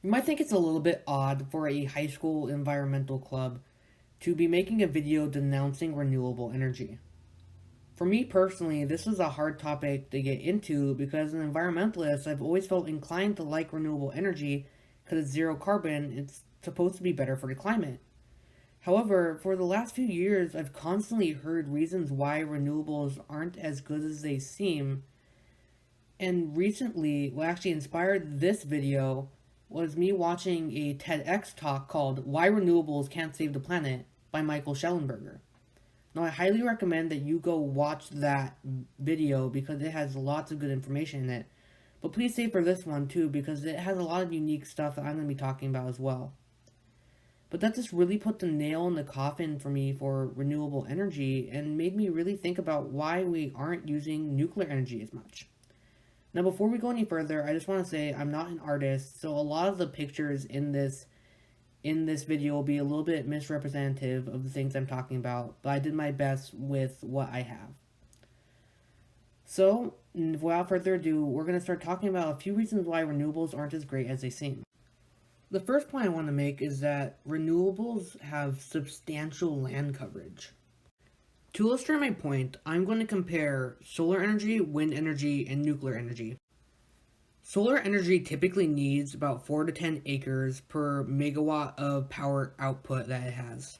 You might think it's a little bit odd for a high school environmental club to be making a video denouncing renewable energy. For me personally, this is a hard topic to get into because as an environmentalist, I've always felt inclined to like renewable energy because it's zero carbon, it's supposed to be better for the climate. However, for the last few years, I've constantly heard reasons why renewables aren't as good as they seem. And recently, what actually inspired this video was me watching a TEDx talk called Why Renewables Can't Save the Planet by Michael Schellenberger. Now, I highly recommend that you go watch that video because it has lots of good information in it. But please stay for this one too because it has a lot of unique stuff that I'm going to be talking about as well. But that just really put the nail in the coffin for me for renewable energy and made me really think about why we aren't using nuclear energy as much. Now, before we go any further, I just want to say I'm not an artist, so a lot of the pictures in this video will be a little bit misrepresentative of the things I'm talking about, but I did my best with what I have. So, without further ado, we're going to start talking about a few reasons why renewables aren't as great as they seem. The first point I want to make is that renewables have substantial land coverage. To illustrate my point, I'm going to compare solar energy, wind energy, and nuclear energy. Solar energy typically needs about 4 to 10 acres per megawatt of power output that it has.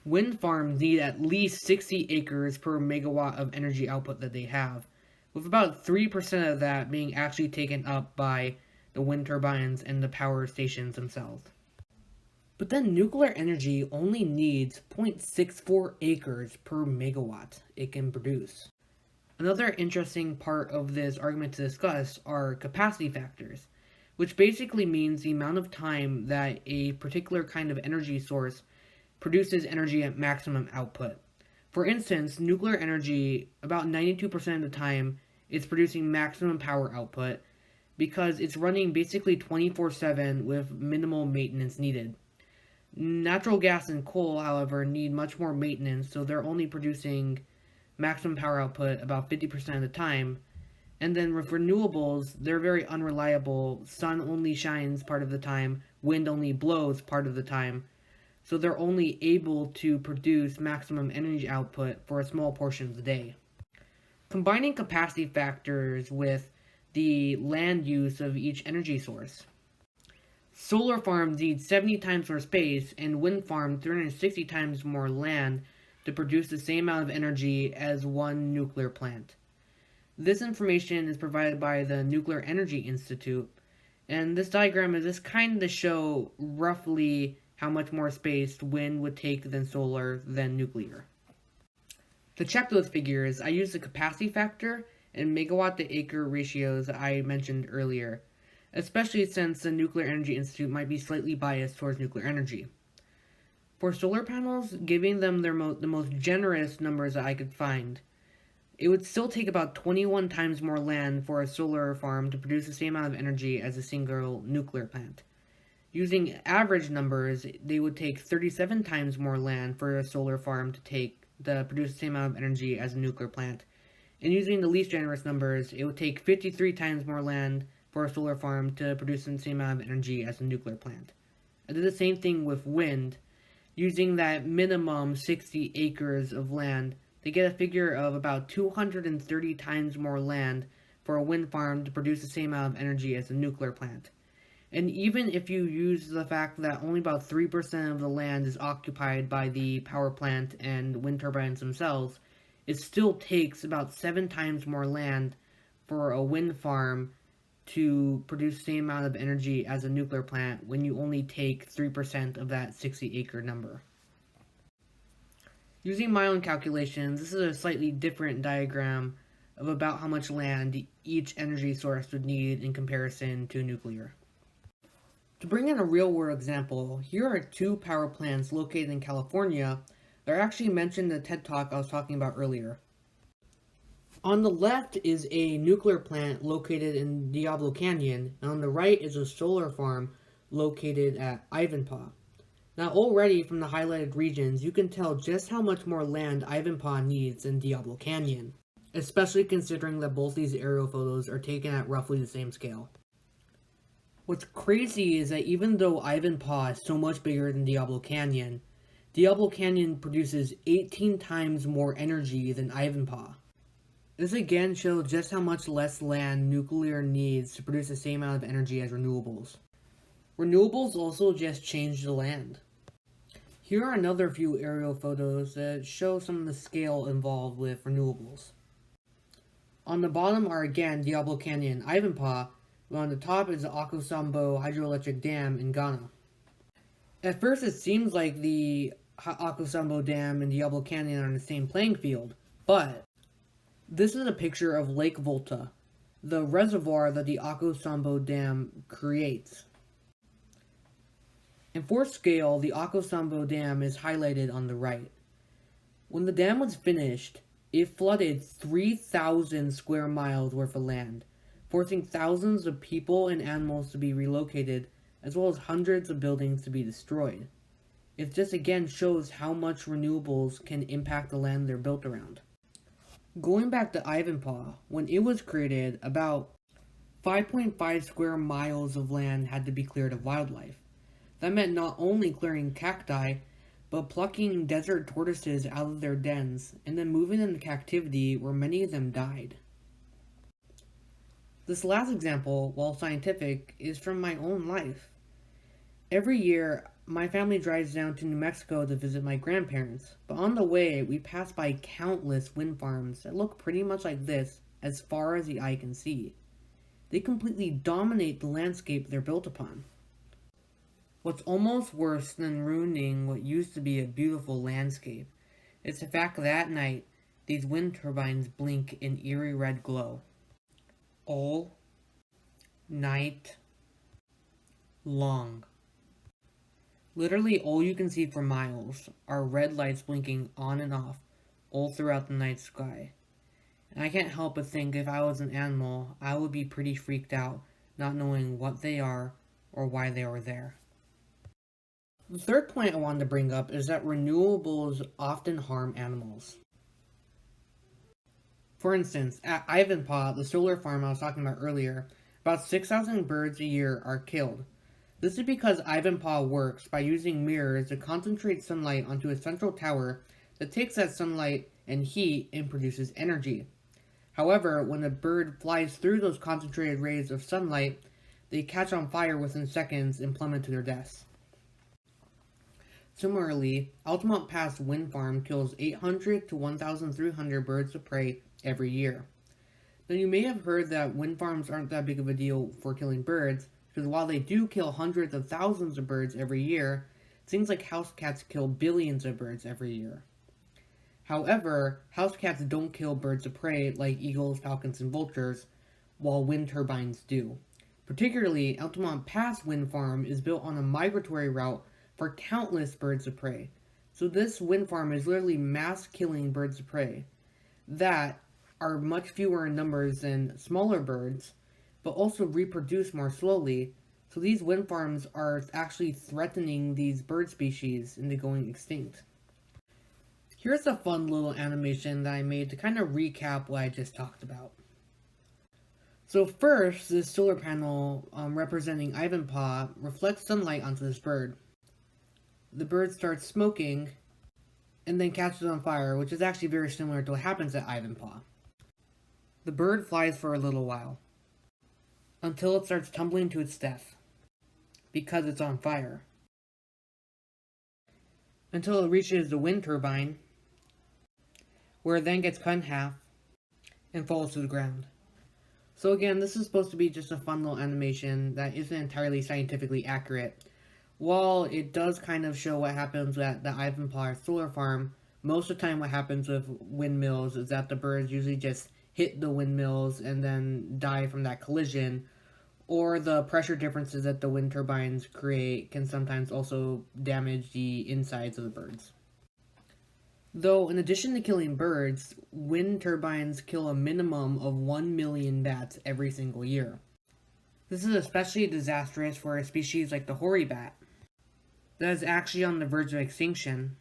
Wind farms need at least 60 acres per megawatt of energy output that they have, with about 3% of that being actually taken up by the wind turbines and the power stations themselves. But then nuclear energy only needs 0.64 acres per megawatt it can produce. Another interesting part of this argument to discuss are capacity factors, which basically means the amount of time that a particular kind of energy source produces energy at maximum output. For instance, nuclear energy, about 92% of the time, is producing maximum power output because it's running basically 24/7 with minimal maintenance needed. Natural gas and coal, however, need much more maintenance, so they're only producing maximum power output about 50% of the time. And then with renewables, they're very unreliable. Sun only shines part of the time, wind only blows part of the time. So they're only able to produce maximum energy output for a small portion of the day. Combining capacity factors with the land use of each energy source. Solar farms need 70 times more space, and wind farms 360 times more land to produce the same amount of energy as one nuclear plant. This information is provided by the Nuclear Energy Institute, and this diagram is just kind of to show roughly how much more space wind would take than solar than nuclear. To check those figures, I use the capacity factor and megawatt to acre ratios I mentioned earlier, especially since the Nuclear Energy Institute might be slightly biased towards nuclear energy. For solar panels, giving them the most generous numbers that I could find, it would still take about 21 times more land for a solar farm to produce the same amount of energy as a single nuclear plant. Using average numbers, they would take 37 times more land for a solar farm to produce the same amount of energy as a nuclear plant. And using the least generous numbers, it would take 53 times more land for a solar farm to produce the same amount of energy as a nuclear plant. I did the same thing with wind, using that minimum 60 acres of land to get a figure of about 230 times more land for a wind farm to produce the same amount of energy as a nuclear plant. And even if you use the fact that only about 3% of the land is occupied by the power plant and wind turbines themselves, it still takes about 7 times more land for a wind farm to produce the same amount of energy as a nuclear plant when you only take 3% of that 60-acre number. Using my own calculations, this is a slightly different diagram of about how much land each energy source would need in comparison to nuclear. To bring in a real-world example, here are 2 power plants located in California that are actually mentioned in the TED Talk I was talking about earlier. On the left is a nuclear plant located in Diablo Canyon, and on the right is a solar farm located at Ivanpah. Now already from the highlighted regions, you can tell just how much more land Ivanpah needs than Diablo Canyon, especially considering that both these aerial photos are taken at roughly the same scale. What's crazy is that even though Ivanpah is so much bigger than Diablo Canyon, Diablo Canyon produces 18 times more energy than Ivanpah. This again shows just how much less land nuclear needs to produce the same amount of energy as renewables. Renewables also just change the land. Here are another few aerial photos that show some of the scale involved with renewables. On the bottom are again Diablo Canyon and Ivanpah, while on the top is the Akosombo hydroelectric dam in Ghana. At first it seems like the Akosombo dam and Diablo Canyon are on the same playing field, but this is a picture of Lake Volta, the reservoir that the Akosombo dam creates. And for scale, the Akosombo dam is highlighted on the right. When the dam was finished, it flooded 3,000 square miles worth of land, forcing thousands of people and animals to be relocated, as well as hundreds of buildings to be destroyed. It just again shows how much renewables can impact the land they're built around. Going back to Ivanpah, when it was created, about 5.5 square miles of land had to be cleared of wildlife. That meant not only clearing cacti, but plucking desert tortoises out of their dens and then moving them to captivity where many of them died. This last example, while scientific, is from my own life. Every year, my family drives down to New Mexico to visit my grandparents, but on the way, we pass by countless wind farms that look pretty much like this as far as the eye can see. They completely dominate the landscape they're built upon. What's almost worse than ruining what used to be a beautiful landscape is the fact that at night, these wind turbines blink in eerie red glow. All night long. Literally all you can see for miles are red lights blinking on and off all throughout the night sky. And I can't help but think if I was an animal, I would be pretty freaked out, not knowing what they are or why they are there. The third point I wanted to bring up is that renewables often harm animals. For instance, at Ivanpah, the solar farm I was talking about earlier, about 6,000 birds a year are killed. This is because Ivanpah works by using mirrors to concentrate sunlight onto a central tower that takes that sunlight and heat and produces energy. However, when a bird flies through those concentrated rays of sunlight, they catch on fire within seconds and plummet to their deaths. Similarly, Altamont Pass Wind Farm kills 800 to 1,300 birds of prey every year. Now you may have heard that wind farms aren't that big of a deal for killing birds, because while they do kill hundreds of thousands of birds every year, things like house cats kill billions of birds every year. However, house cats don't kill birds of prey like eagles, falcons, and vultures, while wind turbines do. Particularly, Altamont Pass Wind Farm is built on a migratory route for countless birds of prey. So this wind farm is literally mass killing birds of prey that are much fewer in numbers than smaller birds, but also reproduce more slowly. So these wind farms are actually threatening these bird species into going extinct. Here's a fun little animation that I made to kind of recap what I just talked about. So first, this solar panel representing Ivanpah reflects sunlight onto this bird. The bird starts smoking and then catches on fire, which is actually very similar to what happens at Ivanpah. The bird flies for a little while, until it starts tumbling to its death, because it's on fire. Until it reaches the wind turbine, where it then gets cut in half and falls to the ground. So again, this is supposed to be just a fun little animation that isn't entirely scientifically accurate. While it does kind of show what happens at the Ivanpah solar farm, most of the time what happens with windmills is that the birds usually just hit the windmills and then die from that collision, or the pressure differences that the wind turbines create can sometimes also damage the insides of the birds. Though, in addition to killing birds, wind turbines kill a minimum of 1 million bats every single year. This is especially disastrous for a species like the hoary bat, that is actually on the verge of extinction,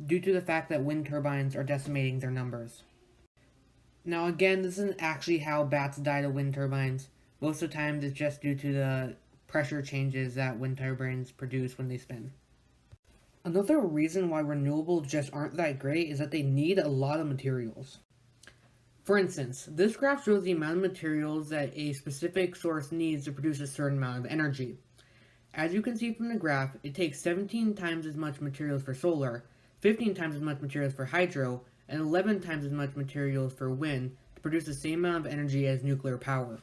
due to the fact that wind turbines are decimating their numbers. Now again, this isn't actually how bats die to wind turbines. Most of the time it's just due to the pressure changes that wind turbines produce when they spin. Another reason why renewables just aren't that great is that they need a lot of materials. For instance, this graph shows the amount of materials that a specific source needs to produce a certain amount of energy. As you can see from the graph, it takes 17 times as much materials for solar, 15 times as much materials for hydro, and 11 times as much materials for wind to produce the same amount of energy as nuclear power.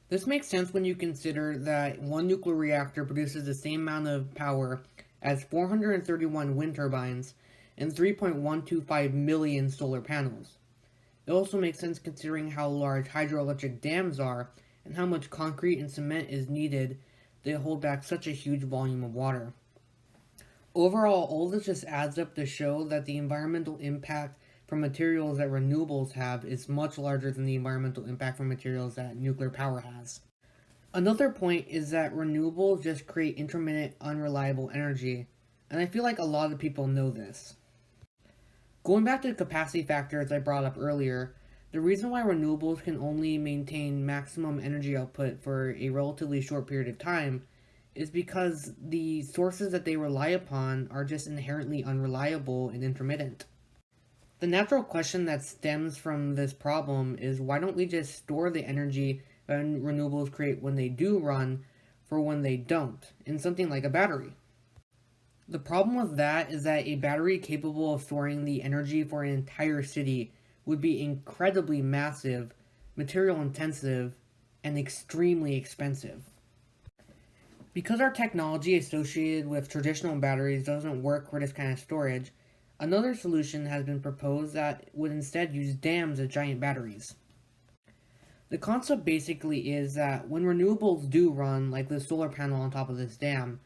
This makes sense when you consider that one nuclear reactor produces the same amount of power as 431 wind turbines and 3.125 million solar panels. It also makes sense considering how large hydroelectric dams are and how much concrete and cement is needed to hold back such a huge volume of water. Overall, all this just adds up to show that the environmental impact from materials that renewables have is much larger than the environmental impact from materials that nuclear power has. Another point is that renewables just create intermittent, unreliable energy, and I feel like a lot of people know this. Going back to the capacity factors I brought up earlier, the reason why renewables can only maintain maximum energy output for a relatively short period of time is because the sources that they rely upon are just inherently unreliable and intermittent. The natural question that stems from this problem is, why don't we just store the energy that renewables create when they do run for when they don't, in something like a battery? The problem with that is that a battery capable of storing the energy for an entire city would be incredibly massive, material intensive, and extremely expensive. Because our technology associated with traditional batteries doesn't work for this kind of storage, another solution has been proposed that would instead use dams as giant batteries. The concept basically is that when renewables do run, like the solar panel on top of this dam,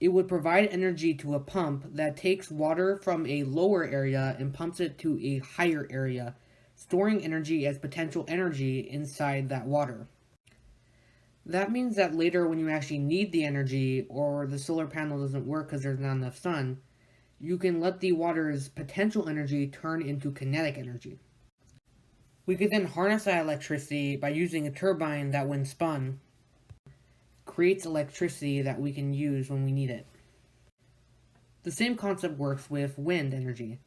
it would provide energy to a pump that takes water from a lower area and pumps it to a higher area, storing energy as potential energy inside that water. That means that later when you actually need the energy, or the solar panel doesn't work because there's not enough sun, you can let the water's potential energy turn into kinetic energy. We could then harness that electricity by using a turbine that, when spun, creates electricity that we can use when we need it. The same concept works with wind energy.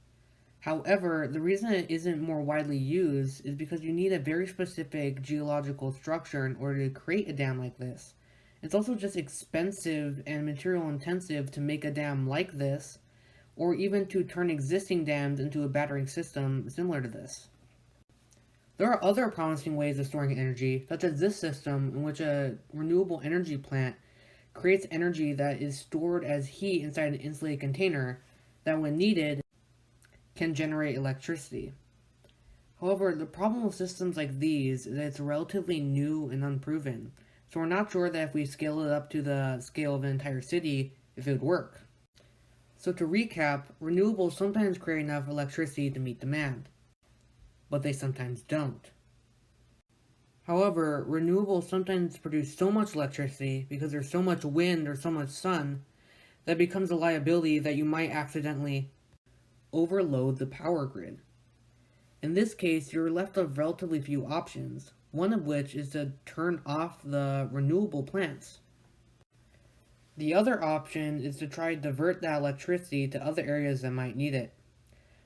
However, the reason it isn't more widely used is because you need a very specific geological structure in order to create a dam like this. It's also just expensive and material intensive to make a dam like this, or even to turn existing dams into a battering system similar to this. There are other promising ways of storing energy, such as this system in which a renewable energy plant creates energy that is stored as heat inside an insulated container that, when needed, can generate electricity. However, the problem with systems like these is that it's relatively new and unproven, so we're not sure that if we scale it up to the scale of an entire city, if it would work. So to recap, renewables sometimes create enough electricity to meet demand, but they sometimes don't. However, renewables sometimes produce so much electricity because there's so much wind or so much sun that it becomes a liability that you might accidentally overload the power grid. In this case, you're left with relatively few options, one of which is to turn off the renewable plants. The other option is to try to divert that electricity to other areas that might need it.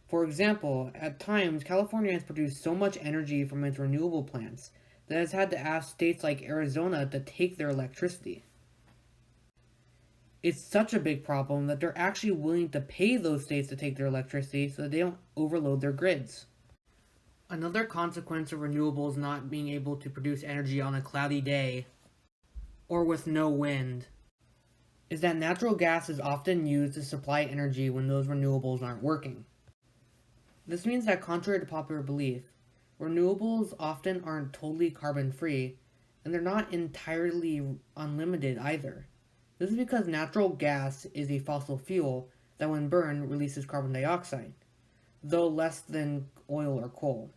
For example, at times, California has produced so much energy from its renewable plants that it has had to ask states like Arizona to take their electricity. It's such a big problem that they're actually willing to pay those states to take their electricity so that they don't overload their grids. Another consequence of renewables not being able to produce energy on a cloudy day or with no wind is that natural gas is often used to supply energy when those renewables aren't working. This means that, contrary to popular belief, renewables often aren't totally carbon-free, and they're not entirely unlimited either. This is because natural gas is a fossil fuel that, when burned, releases carbon dioxide, though less than oil or coal.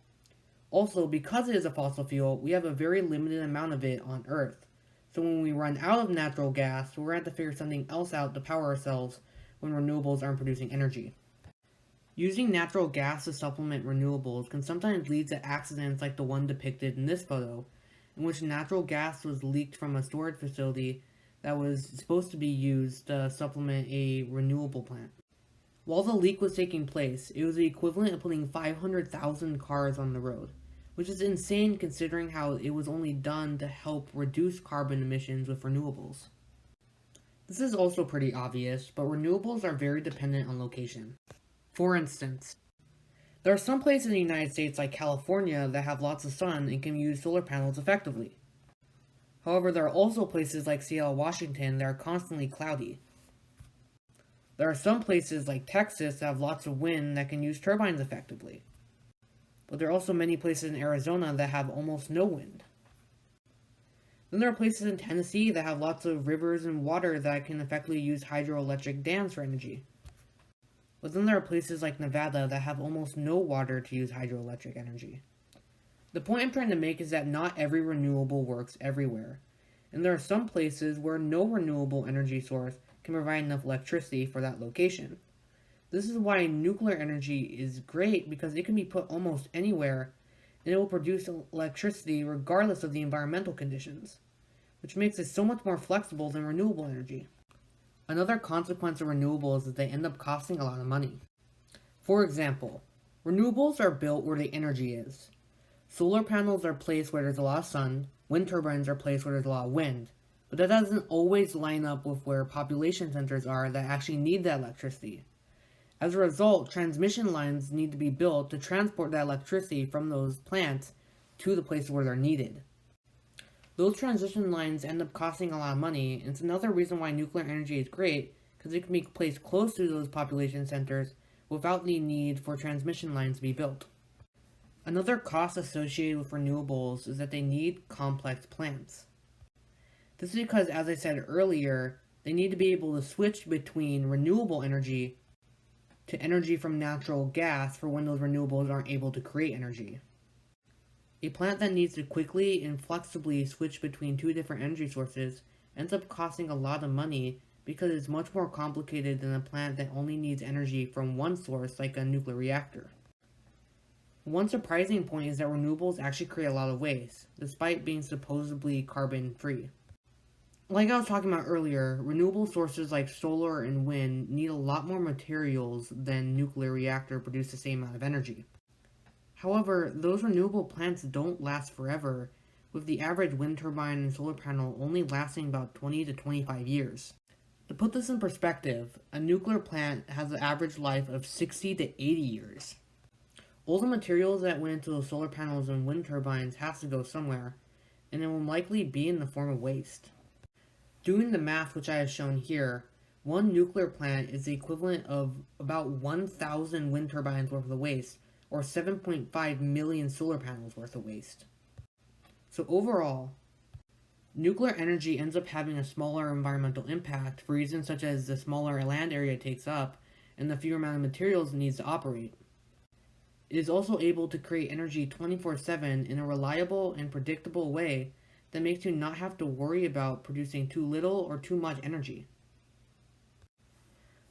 Also, because it is a fossil fuel, we have a very limited amount of it on Earth. So when we run out of natural gas, we're going to have to figure something else out to power ourselves when renewables aren't producing energy. Using natural gas to supplement renewables can sometimes lead to accidents like the one depicted in this photo, in which natural gas was leaked from a storage facility that was supposed to be used to supplement a renewable plant. While the leak was taking place, it was the equivalent of putting 500,000 cars on the road, which is insane considering how it was only done to help reduce carbon emissions with renewables. This is also pretty obvious, but renewables are very dependent on location. For instance, there are some places in the United States like California that have lots of sun and can use solar panels effectively. However, there are also places like Seattle, Washington that are constantly cloudy. There are some places like Texas that have lots of wind that can use turbines effectively. But there are also many places in Arizona that have almost no wind. Then there are places in Tennessee that have lots of rivers and water that can effectively use hydroelectric dams for energy. But then there are places like Nevada that have almost no water to use hydroelectric energy. The point I'm trying to make is that not every renewable works everywhere, and there are some places where no renewable energy source can provide enough electricity for that location. This is why nuclear energy is great, because it can be put almost anywhere and it will produce electricity regardless of the environmental conditions, which makes it so much more flexible than renewable energy. Another consequence of renewables is they end up costing a lot of money. For example, renewables are built where the energy is. Solar panels are placed where there's a lot of sun, wind turbines are placed where there's a lot of wind, but that doesn't always line up with where population centers are that actually need that electricity. As a result, transmission lines need to be built to transport that electricity from those plants to the places where they're needed. Those transmission lines end up costing a lot of money, and it's another reason why nuclear energy is great, because it can be placed close to those population centers without the need for transmission lines to be built. Another cost associated with renewables is that they need complex plants. This is because, as I said earlier, they need to be able to switch between renewable energy to energy from natural gas for when those renewables aren't able to create energy. A plant that needs to quickly and flexibly switch between two different energy sources ends up costing a lot of money because it's much more complicated than a plant that only needs energy from one source like a nuclear reactor. One surprising point is that renewables actually create a lot of waste, despite being supposedly carbon-free. Like I was talking about earlier, renewable sources like solar and wind need a lot more materials than nuclear reactor produce the same amount of energy. However, those renewable plants don't last forever, with the average wind turbine and solar panel only lasting about 20 to 25 years. To put this in perspective, a nuclear plant has an average life of 60 to 80 years. All the materials that went into those solar panels and wind turbines has to go somewhere, and it will likely be in the form of waste. Doing the math which I have shown here, one nuclear plant is the equivalent of about 1,000 wind turbines worth of waste, or 7.5 million solar panels worth of waste. So overall, nuclear energy ends up having a smaller environmental impact for reasons such as the smaller land area it takes up and the fewer amount of materials it needs to operate. It is also able to create energy 24/7 in a reliable and predictable way that makes you not have to worry about producing too little or too much energy.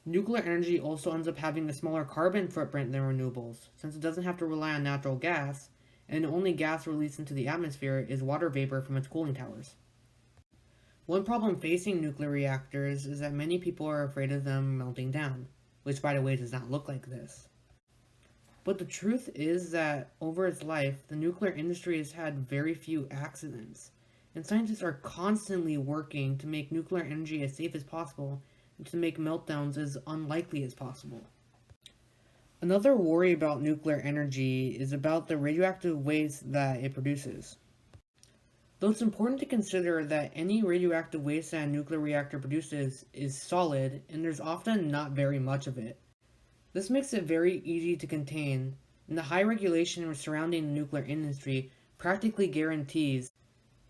Nuclear energy also ends up having a smaller carbon footprint than renewables, since it doesn't have to rely on natural gas, and the only gas released into the atmosphere is water vapor from its cooling towers. One problem facing nuclear reactors is that many people are afraid of them melting down, which by the way does not look like this. But the truth is that over its life, the nuclear industry has had very few accidents, and scientists are constantly working to make nuclear energy as safe as possible and to make meltdowns as unlikely as possible. Another worry about nuclear energy is about the radioactive waste that it produces. Though it's important to consider that any radioactive waste that a nuclear reactor produces is solid, and there's often not very much of it. This makes it very easy to contain, and the high regulation surrounding the nuclear industry practically guarantees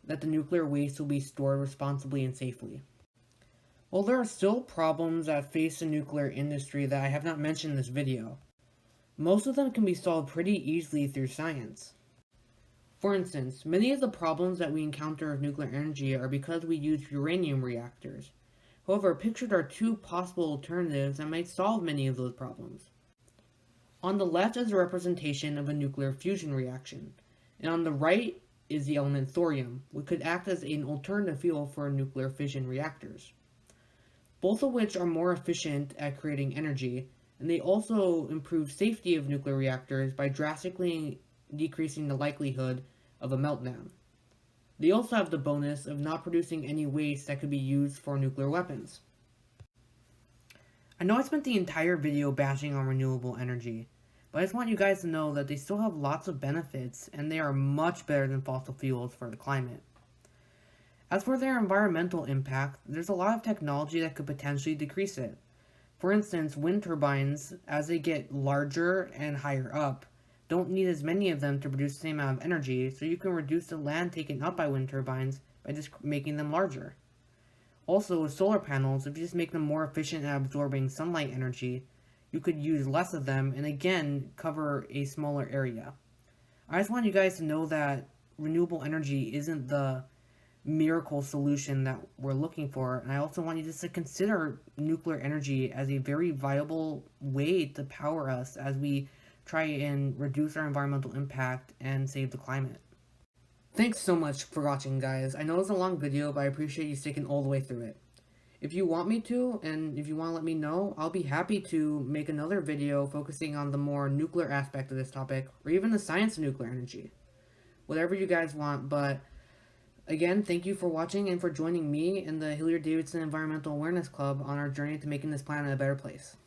that the nuclear waste will be stored responsibly and safely. While there are still problems that face the nuclear industry that I have not mentioned in this video, most of them can be solved pretty easily through science. For instance, many of the problems that we encounter with nuclear energy are because we use uranium reactors. However, pictured are two possible alternatives that might solve many of those problems. On the left is a representation of a nuclear fusion reaction, and on the right is the element thorium, which could act as an alternative fuel for nuclear fission reactors, both of which are more efficient at creating energy, and they also improve safety of nuclear reactors by drastically decreasing the likelihood of a meltdown. They also have the bonus of not producing any waste that could be used for nuclear weapons. I know I spent the entire video bashing on renewable energy, but I just want you guys to know that they still have lots of benefits and they are much better than fossil fuels for the climate. As for their environmental impact, there's a lot of technology that could potentially decrease it. For instance, wind turbines, as they get larger and higher up, don't need as many of them to produce the same amount of energy, so you can reduce the land taken up by wind turbines by just making them larger. Also, with solar panels, if you just make them more efficient at absorbing sunlight energy, you could use less of them and again cover a smaller area. I just want you guys to know that renewable energy isn't the miracle solution that we're looking for, and I also want you just to consider nuclear energy as a very viable way to power us as we try and reduce our environmental impact and save the climate. Thanks so much for watching, guys. I know it's a long video, but I appreciate you sticking all the way through it. If you want me to, and if you want to let me know, I'll be happy to make another video focusing on the more nuclear aspect of this topic, or even the science of nuclear energy. Whatever you guys want, but again, thank you for watching and for joining me and the Hilliard-Davidson Environmental Awareness Club on our journey to making this planet a better place.